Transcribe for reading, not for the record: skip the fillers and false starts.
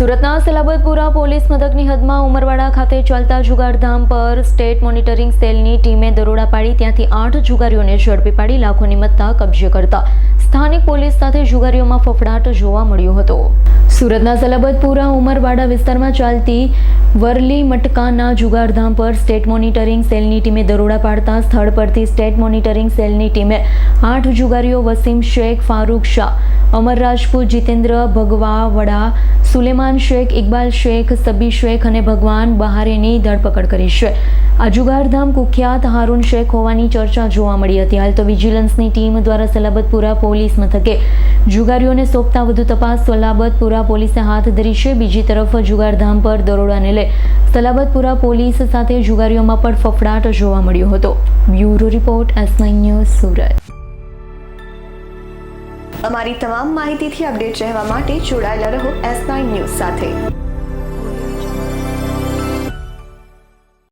સુરતના સલાબતપુરા પોલીસ મથકની હદમાં ઉમરવાડા ખાતે ચાલતા જુગારધામ પર સ્ટેટ મોનિટરિંગ સેલની ટીમે દરોડા પાડી ત્યાંથી 8 જુગારીઓને ઝડપી પાડી લાખોની મત્તા કબજે કરતા સ્થાનિક પોલીસ સાથે જુગારીઓમાં ફફડાટ જોવા મળ્યો હતો। સુરતના સલાબતપુરા ઉમરવાડા વિસ્તારમાં ચાલતી વરલી મટકાના જુગારધામ પર સ્ટેટ મોનિટરિંગ સેલની ટીમે દરોડા પાડતા સ્થળ પરથી સ્ટેટ મોનિટરિંગ સેલની ટીમે 8 જુગારીઓ વસીમ શેખ, ફારૂક શાહ, અમર રાજપૂત, જીતેન્દ્ર ભગવાવડા, સુલેમાન શેખ, ઇકબાલ શેખ, સબી શેખ અને ભગવાન બહારેની ધરપકડ કરી છે। આ જુગારધામ કુખ્યાત હારૂન શેખ હોવાની ચર્ચા જોવા મળી હતી। હાલ તો વિજિલન્સની ટીમ દ્વારા સલાબતપુરા પોલીસ મથકે જુગારીઓને સોંપતા વધુ તપાસ સલાબતપુરા પોલીસે હાથ ધરી છે। બીજી તરફ જુગારધામ પર દરોડાને લઈ સલાબતપુરા પોલીસ સાથે જુગારીઓમાં પણ ફફડાટ જોવા મળ્યો હતો। Bureau report S9 news Surat. અમારી તમામ માહિતીથી અપડેટ રહેવા માટે જોડાયેલા રહો S9 ન્યૂઝ સાથે।